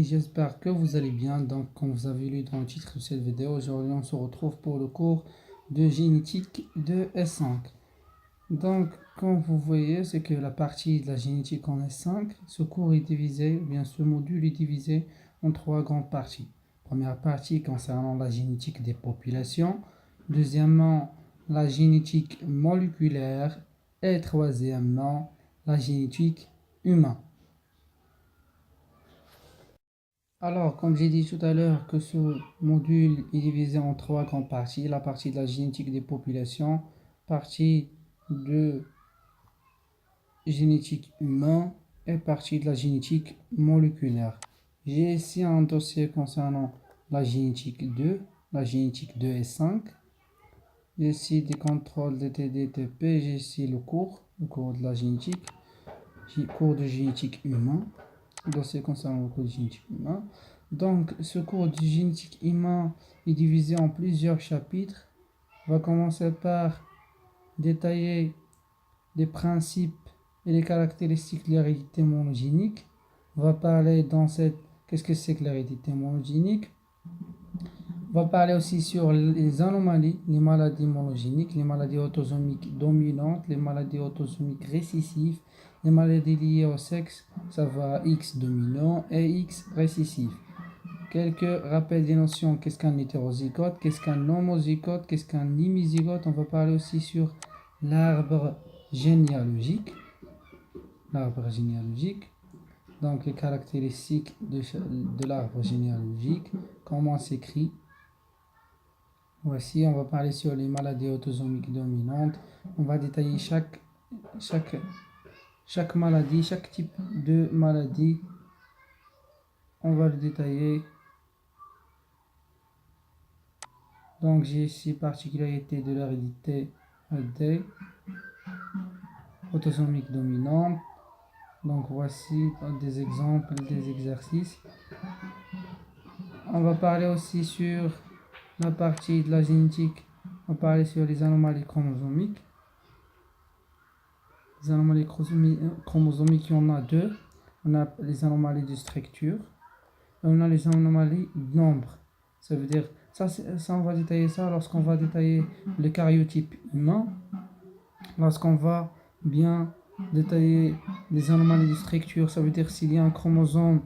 j'espère que vous allez bien. Donc, comme vous avez lu dans le titre de cette vidéo, aujourd'hui on se retrouve pour le cours de génétique de S5. Donc, comme vous voyez, c'est que la partie de la génétique en S5, ce cours est divisé, ou bien ce module est divisé en trois grandes parties. Première partie concernant la génétique des populations, deuxièmement, la génétique moléculaire et troisièmement, la génétique humaine. Alors, comme j'ai dit tout à l'heure, que ce module est divisé en trois grandes parties. La partie de la génétique des populations, partie de génétique humaine et partie de la génétique moléculaire. J'ai ici un dossier concernant la génétique 2, la génétique 2 et 5. J'ai ici des contrôles de TDTP, j'ai ici le cours de la génétique, cours de génétique humaine. Dossier concernant le cours de génétique humain. Donc, ce cours de génétique humain est divisé en plusieurs chapitres. On va commencer par détailler les principes et les caractéristiques de l'hérédité monogénique. On va parler qu'est-ce que c'est que l'hérédité monogénique. On va parler aussi sur les anomalies, les maladies monogéniques, les maladies autosomiques dominantes, les maladies autosomiques récessives, les maladies liées au sexe, ça va X dominant et X récessif. Quelques rappels des notions, qu'est-ce qu'un hétérozygote, qu'est-ce qu'un homozygote, qu'est-ce qu'un hémizygote. On va parler aussi sur l'arbre généalogique. Donc les caractéristiques de l'arbre généalogique, comment s'écrit. Voici, on va parler sur les maladies autosomiques dominantes. On va détailler chaque maladie, chaque type de maladie. On va le détailler. Donc, j'ai ici particularité de l'hérédité AD, autosomique dominante. Donc, voici des exemples, des exercices. On va parler aussi sur la partie de la génétique. On va parler sur les anomalies chromosomiques. Les anomalies chromosomiques, il y en a deux. On a les anomalies de structure et on a les anomalies de nombre. Ça veut dire, ça on va détailler ça lorsqu'on va détailler le karyotype humain. Lorsqu'on va bien détailler les anomalies de structure, ça veut dire s'il y a un chromosome,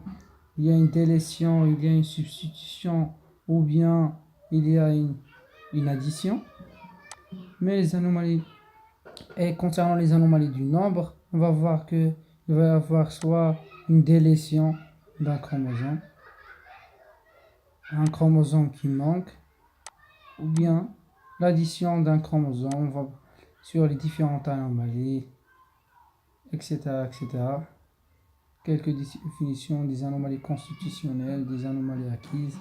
il y a une délétion, il y a une substitution ou bien il y a une addition. Mais les anomalies, et concernant les anomalies du nombre, on va voir qu'il va y avoir soit une délétion d'un chromosome, un chromosome qui manque, ou bien l'addition d'un chromosome. On va sur les différentes anomalies, etc., etc. Quelques définitions des anomalies constitutionnelles, des anomalies acquises,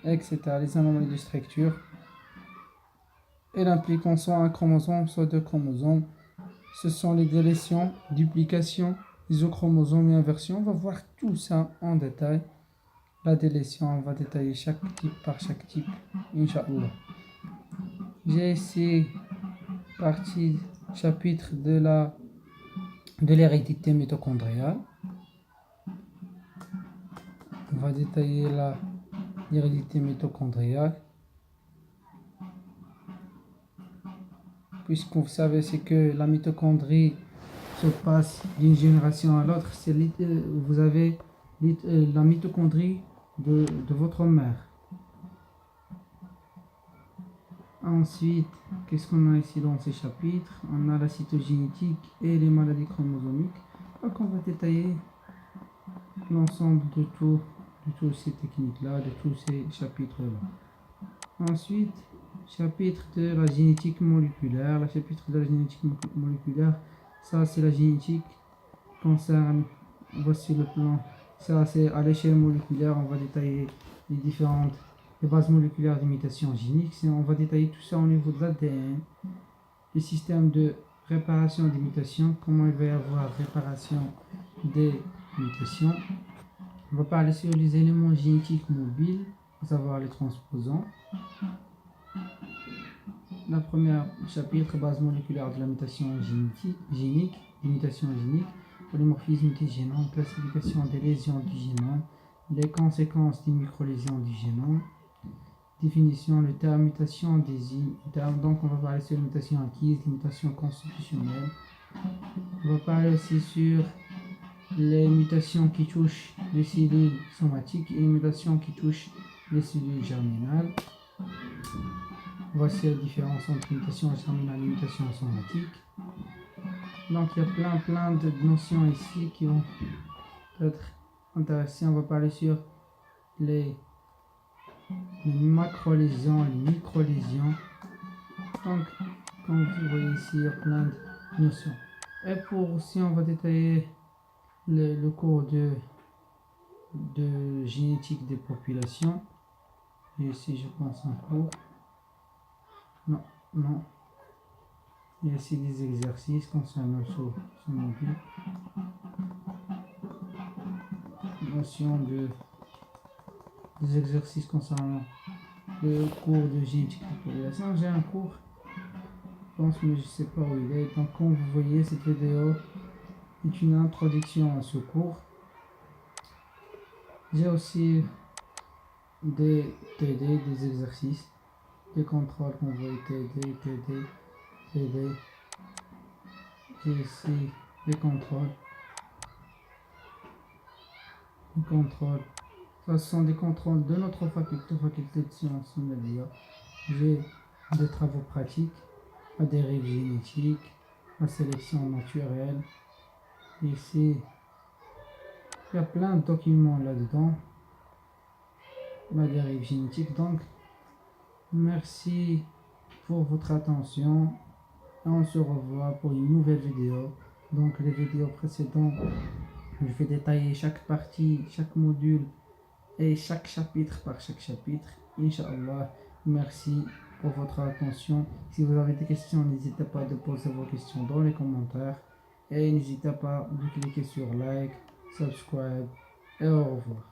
etc. Les anomalies de structure. Elles impliquent soit un chromosome, soit deux chromosomes. Ce sont les délétions, duplications, isochromosomes et inversions. On va voir tout ça en détail. La délétion, on va détailler chaque type par chaque type, Inch'Allah. J'ai ici partie chapitre de l'hérédité mitochondriale. On va détailler l'hérédité mitochondriale. Puisque vous savez, c'est que la mitochondrie se passe d'une génération à l'autre. Vous avez la mitochondrie de votre mère. Ensuite, qu'est-ce qu'on a ici dans ces chapitres? On a la cytogénétique et les maladies chromosomiques. Donc on va détailler l'ensemble de toutes ces techniques-là, de tous ces chapitres-là. Ensuite, chapitre de la génétique moléculaire. Le chapitre de la génétique moléculaire, ça c'est la génétique concerne, voici le plan. Ça c'est à l'échelle moléculaire, on va détailler les bases moléculaires d'imitation génique. On va détailler tout ça au niveau de l'ADN, les systèmes de réparation d'imitation, comment il va y avoir réparation des mutations. On va parler sur les éléments génétiques mobiles, à savoir les transposants. La première chapitre, base moléculaire de la mutation génique, polymorphisme des génomes, classification des lésions du génome, les conséquences des micro-lésions du génome, définition, le terme mutation désigne, donc on va parler sur les mutations acquises, les mutations constitutionnelles. On va parler aussi sur les mutations qui touchent les cellules somatiques et les mutations qui touchent les cellules germinales. Voici la différence entre mutation germinale et mutation somatique. Donc il y a plein de notions ici qui vont être intéressées. On va parler sur les macro-lésions, les micro-lésions. Donc, comme vous voyez ici, il y a plein de notions. Et pour aussi, on va détailler le cours de génétique des populations. Et ici, je pense un cours. Non. Il y a ici des exercices concernant ce module. Notion des exercices concernant le cours de génétique des populations. J'ai un cours, je pense, mais je ne sais pas où il est. Donc, comme vous voyez, cette vidéo est une introduction à ce cours. J'ai aussi des TD, des exercices, des contrôles qu'on voit TD. J'ai ici des contrôles. Ça, ce sont des contrôles de notre faculté de sciences et médias. J'ai des travaux pratiques, la dérive génétique, la sélection naturelle. Ici, il y a plein de documents là-dedans. La dérive génétique. Donc, merci pour votre attention. Et on se revoit pour une nouvelle vidéo. Donc, les vidéos précédentes, je vais détailler chaque partie, chaque module et chaque chapitre par chaque chapitre. Inch'Allah, merci pour votre attention. Si vous avez des questions, n'hésitez pas à poser vos questions dans les commentaires. Et n'hésitez pas de cliquer sur like, subscribe et au revoir.